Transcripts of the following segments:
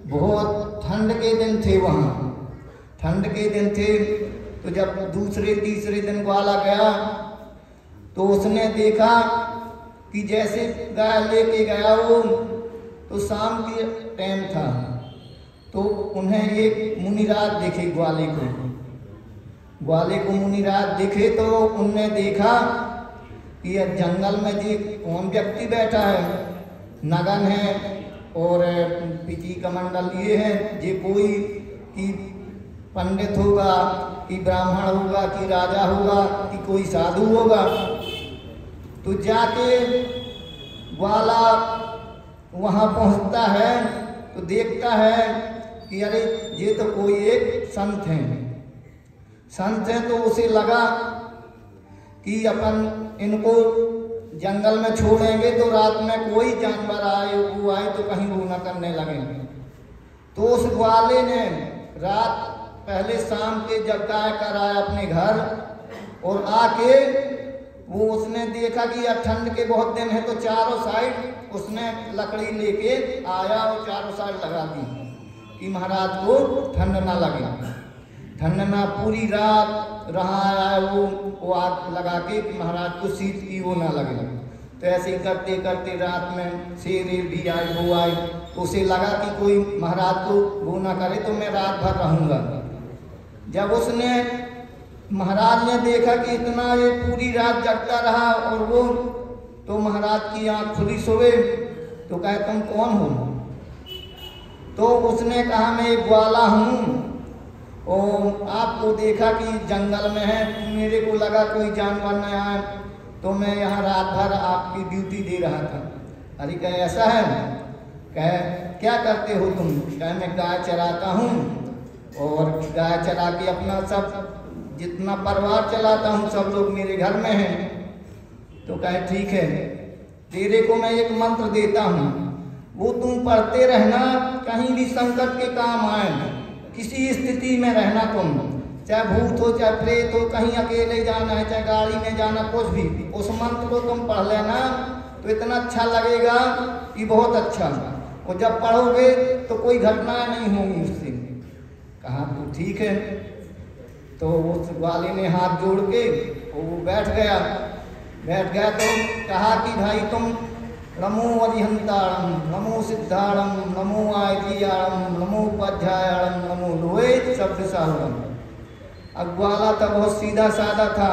बहुत ठंड के दिन थे, वहाँ ठंड के दिन थे। तो जब दूसरे तीसरे दिन ग्वाला गया तो उसने देखा कि जैसे गाय लेके गया वो, तो शाम के टाइम था, तो उन्हें एक मुनिराज दिखे, ग्वाले को मुनिराज दिखे। तो उनने देखा कि यह जंगल में जी कौन व्यक्ति बैठा है, नगन है और पिची कमंडल ये है, ये कोई कि पंडित होगा कि ब्राह्मण होगा कि राजा होगा कि कोई साधु होगा। तो जाके ग्वाला वहाँ पहुँचता है तो देखता है कि अरे ये तो कोई एक संत है। तो उसे लगा कि अपन इनको जंगल में छोड़ेंगे तो रात में कोई जानवर आए वो आए तो कहीं वो न करने लगेंगे। तो उस ग्वाले ने रात पहले शाम के जब गाय कर आया अपने घर और आके वो उसने देखा कि यार ठंड के बहुत दिन है, तो चारों साइड उसने लकड़ी लेके आया और चारों साइड लगा दी कि महाराज को ठंड ना लगे। ठंड ना पूरी रात रहा है वो आग लगा के कि महाराज को शीत की वो ना लगे। तो ऐसे ही करते करते रात में शेर भी आए वो आए, तो उसे लगा कि कोई महाराज को वो ना करे तो मैं रात भर रहूँगा। जब उसने महाराज ने देखा कि इतना ये पूरी रात जगता रहा और वो, तो महाराज की आँख खुली सुबह, तो कहे तुम कौन हो? तो उसने कहा मैं एक ग्वाला हूँ और आपको देखा कि जंगल में है, मेरे को लगा कोई जानवर न आए तो मैं यहाँ रात भर आपकी ड्यूटी दे रहा था। अरे कहे ऐसा है? कहे क्या करते हो तुम? कहे मैं गाय चराता हूँ और गाय चरा के अपना सब जितना परिवार चलाता हूँ, सब लोग मेरे घर में हैं। तो कहे ठीक है, तेरे को मैं एक मंत्र देता हूँ, वो तुम पढ़ते रहना, कहीं भी संकट के काम आए, किसी स्थिति में रहना तुम, चाहे भूत हो चाहे प्रेत हो, कहीं अकेले जाना है चाहे गाड़ी में जाना, कुछ भी, उस मंत्र को तुम पढ़ लेना तो इतना अच्छा लगेगा कि बहुत अच्छा। और जब पढ़ोगे तो कोई घटनाएं नहीं होंगी उससे। कहा तो ठीक है। तो उस ग्वाले ने हाथ जोड़ के वो बैठ गया तो कहा कि भाई तुम नमो अरिहंताणम, नमो सिद्धाणम, नमो आयतीयाणम, नमो उपाध्यायाणम, नमो लोहे शब्द साहूणम। अब ग्वाला तो बहुत सीधा साधा था,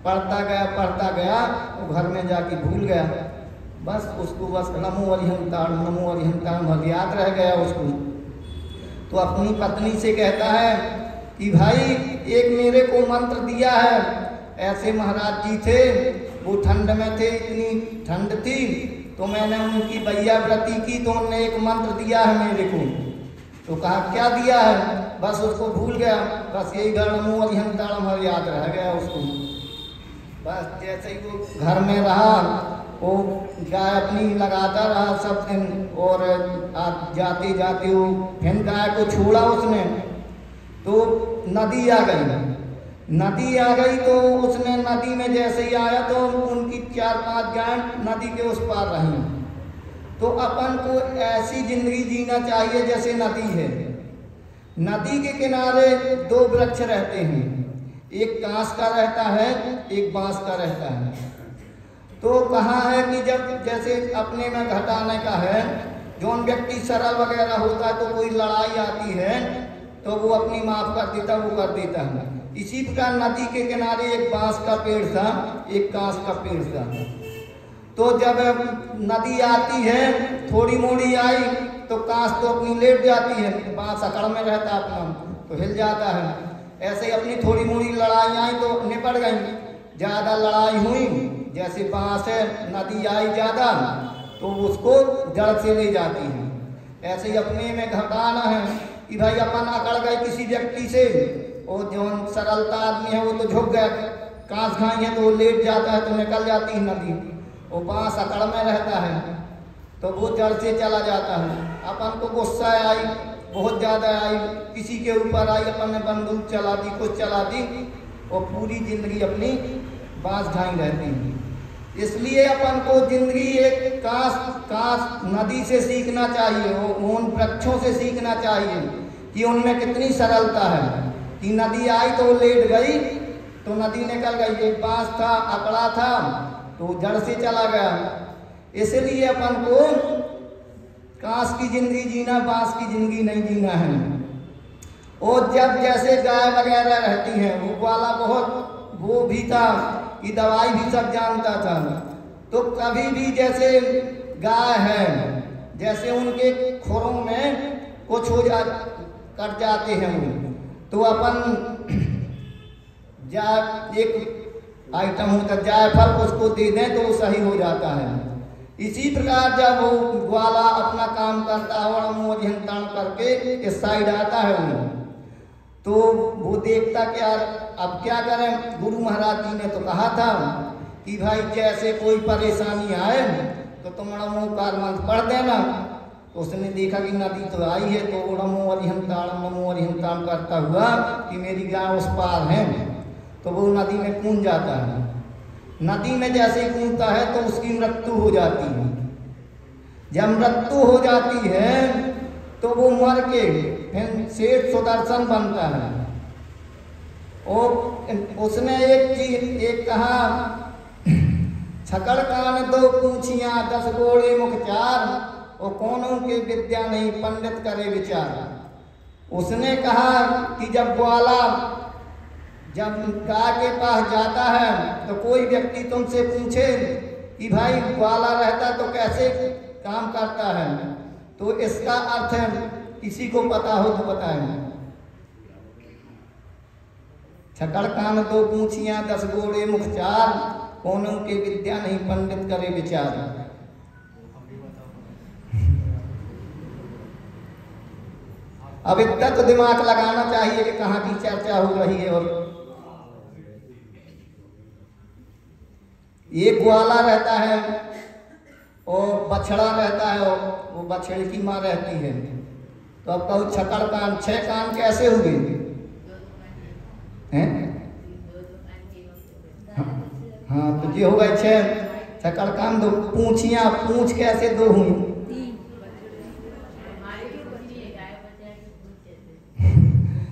पढ़ता गया वो घर में जाके भूल गया। बस उसको बस नमो अरिहंताणम याद रह गया उसको। तो अपनी पत्नी से कहता है कि भाई एक मेरे को मंत्र दिया है, ऐसे महाराज जी थे, वो ठंड में थे, इतनी ठंड थी, तो मैंने उनकी बैया व्रती की तो उन्होंने एक मंत्र दिया है मेरे को। तो कहा क्या दिया है? बस उसको भूल गया, बस यही नमो अरिहंताणम याद रह गया उसको। बस जैसे ही वो घर में रहा, वो गाय अपनी लगाता रहा सब दिन, और जाते जाते वो फिर गाय को छोड़ा उसने, तो नदी आ गई। तो उसने नदी में जैसे ही आया तो उनकी 4-5 गाय नदी के उस पार रही। तो अपन को ऐसी जिंदगी जीना चाहिए जैसे नदी है। नदी के किनारे 2 वृक्ष रहते हैं, एक कांस का रहता है, एक बांस का रहता है। तो कहा है कि जब जैसे अपने में घटाने का है, जो व्यक्ति सरल वगैरह होता है तो कोई लड़ाई आती है तो वो अपनी माफ कर देता, वो कर देता है। इसी प्रकार नदी के किनारे एक बांस का पेड़ था, एक कांस का पेड़ था। तो जब नदी आती है, थोड़ी मोड़ी आई तो कांस तो अपनी लेट जाती है, बांस अकड़ में रहता अपना तो हिल जाता है। ऐसे ही अपनी थोड़ी मोड़ी लड़ाई आई तो निपट गई। ज़्यादा लड़ाई हुई, जैसे बांस है, नदी आई ज़्यादा तो उसको जड़ से ले जाती है। ऐसे ही अपने में घटाना है कि भाई अपन अकड़ गए किसी व्यक्ति से, और जो सरलता आदमी है वो तो झुक गया, कांस घाई है तो वो लेट जाता है तो निकल जाती है नदी, और बांस अकड़ में रहता है तो वो जड़ से चला जाता है। अपन को गुस्सा आई, बहुत ज़्यादा आई, किसी के ऊपर आई, अपन ने बंदूक चला दी, कुछ चला दी, और पूरी जिंदगी अपनी बांस घाई रहती है। इसलिए अपन को जिंदगी एक काश नदी से सीखना चाहिए, उन वृक्षों से सीखना चाहिए कि उनमें कितनी सरलता है कि नदी आई तो लेट गई तो नदी निकल गई, एक बांस था अकड़ा था तो जड़ से चला गया। इसलिए अपन को कांस की जिंदगी जीना, बांस की जिंदगी नहीं जीना है। और जब जैसे गाय वगैरह रहती हैं, वो वाला बहुत वो भी था कि दवाई भी सब जानता था, तो कभी भी जैसे गाय है, जैसे उनके खुरों में कुछ हो कट जाते हैं तो अपन एक आइटम होता जायफल उसको दे दें तो वो सही हो जाता है। इसी प्रकार जब वो ग्वाला अपना काम करता है और मोजन करके इस साइड आता है वो, तो वो देखता कि यार अब क्या करें। गुरु महाराज जी ने तो कहा था कि भाई जैसे कोई परेशानी आए तो तुम नमो कारमंत्र पढ़ देना। तो उसने देखा कि नदी तो आई है तो नमो अरिहंताण करता हुआ कि मेरी गाय उस पार है, तो वो नदी में कूद जाता है। नदी में जैसे ही कूदता है तो उसकी मृत्यु हो जाती है। जब मृत्यु हो जाती है तो वो मर के फिर सेठ सुदर्शन बनता है। और उसने एक कहा, छकड़ कान दो पूछियां 10 गोड़े मुख चार, और कौनों के विद्या नहीं पंडित करे विचार। उसने कहा कि जब ग्वाला जब गाय के पास जाता है तो कोई व्यक्ति तुमसे पूछे कि भाई ग्वाला रहता तो कैसे काम करता है, तो इसका अर्थ है किसी को पता हो तो बताएं। छकड़ कान दो पूछियां 10 गोड़े मुख चार, कौनों के विद्या नहीं पंडित करे विचार। अब इतना तो दिमाग लगाना चाहिए कि कहाँ की चर्चा हो रही है। और एक ग्वाला रहता है और बछड़ा रहता है और वो बछड़े की माँ रहती है। तो अब कहूँ छकड़ कान 6 कान कैसे हुए हैं? हाँ तो ये हो गए 6 छकड़ कान दो पूछियां, पूछ कैसे 2 हुई?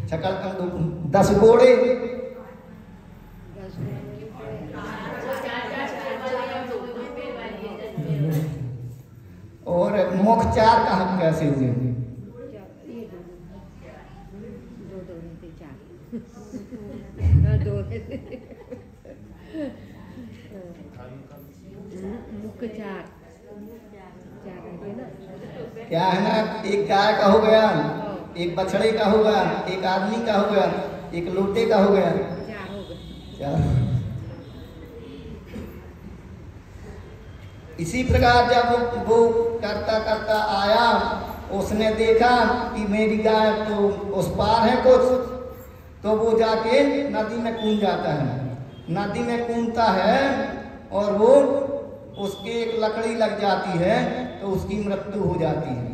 छकड़ कान 2 10 गोड़े, और मुख 4 कहाँ कैसे हुए? क्या है ना, एक गाय का हो गया, एक बछड़े का हो गया, एक आदमी का हो गया, एक लोटे का हो गया, 4। इसी प्रकार जब वो करता करता आया, उसने देखा कि मेरी गाय तो उस पार है कुछ, तो वो जाके नदी में कूद जाता है। नदी में कूदता है और वो उसके एक लकड़ी लग जाती है तो उसकी मृत्यु हो जाती है।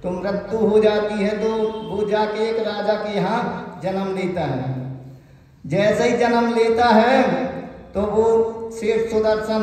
तो मृत्यु हो जाती है तो वो जाके एक राजा के यहाँ जन्म लेता है। जैसे ही जन्म लेता है तो वो सेठ सुदर्शन